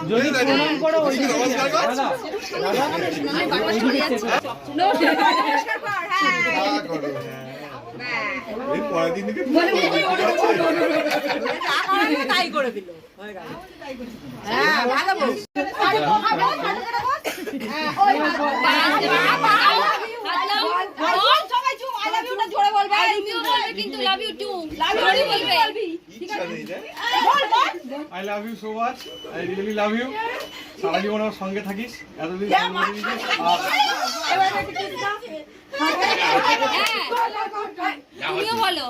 যদি প্রণাম করো ওই দিকে দাদা এই পরের দিন থেকে তাই করে দিল হ্যাঁ ভালো বল সবাই চুপ আই লাভ ইউ না জোরে বলবে তুমিও বলবে কিন্তু love you too love you বলবি ঠিক আছে বল বল I love you so much I really love you সারা জীবন আমার সঙ্গে থাকিস এতদিন তুমিও বলো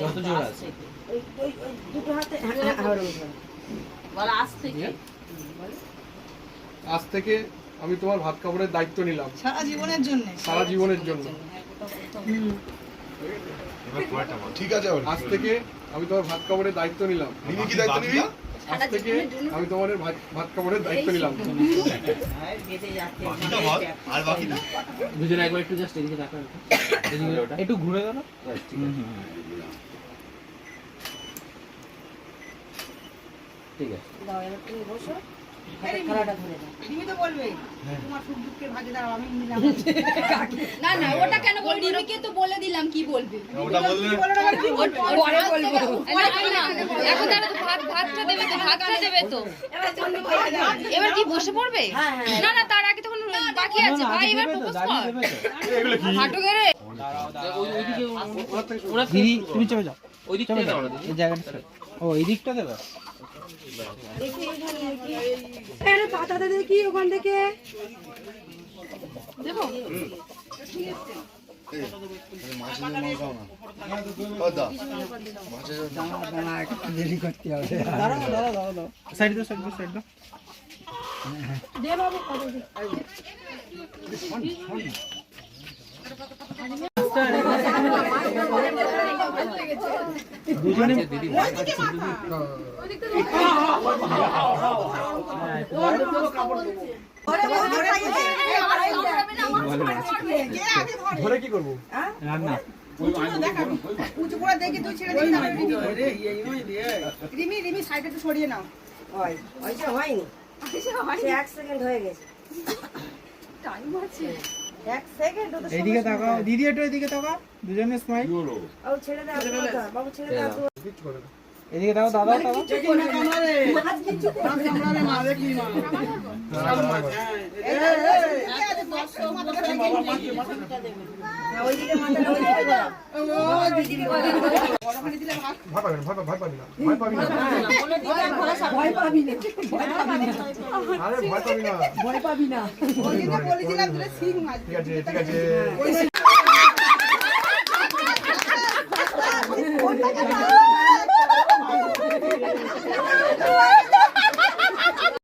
যত জোর আছে দুটো হাতে বল আজ থেকে আমি তোমার ভাত কাপড়ের দায়িত্ব নিলাম সারা জীবনের জন্য ঠিক আছে আজ থেকে আমি তোমার ভাত কাপড়ের দায়িত্ব নিলাম কি দায়িত্ব নিবি আজ থেকে আমি তোমার ভাত কাপড়ের দায়িত্ব নিলাম আর বাকি না দুজনে একবার একটু জাস্ট এদিকে তাকাও একটু ঘুরে দাও না ঠিক আছে দাও এবার তুমি বসো খেলাটা ধরে দাও তুমি তো বলবে তোমার সুখ দুঃখের ভাগিদার আমি নিলাম না না ওটা কেন বলবি রিমিকে তো বলে দিলাম কি বলবি ওটা বললে পরে বলবো না এখন তারা তো ভাতটা দেবে তো এবার কি বসে পড়বে না না তার আগে তখন বাকি আছে ভাই এবার প্রপোজ কর এগুলো কি হাঁটু গেরে দিদি তুমি চলে যাও ওই দিকটা দাও না এই জায়গাটা ও এই দিকটা দেবে দেখি এখানে কি আরে পাতাতে দেখি ওখান থেকে দেবো দাঁড়াও সাইড দাও দে বাবু দুজনে দিদি ধরে কি করবো রান্না উঁচু করে দেখি তুই ছেড়ে দিবি না রিমি সাইডে একটু সরিয়ে নাও হয় হয়েছে হয়নি সে 1 সেকেন্ড হয়ে গেছে টাইম আছে 1 সেকেন্ড তো এইদিকে তাকাও দিদি একটু এদিকে তাকাও দুজনে স্মাইল ও ছেড়ে দাও বাবু ছেড়ে দাও এদিকে দাও দাদা তাকাও ওইদিকে মাথাটা ওইদিকে দাও ভয় পাবি না ওইদিকে বলেছিলাম তুই সিং মাছ ঠিক আছে ওই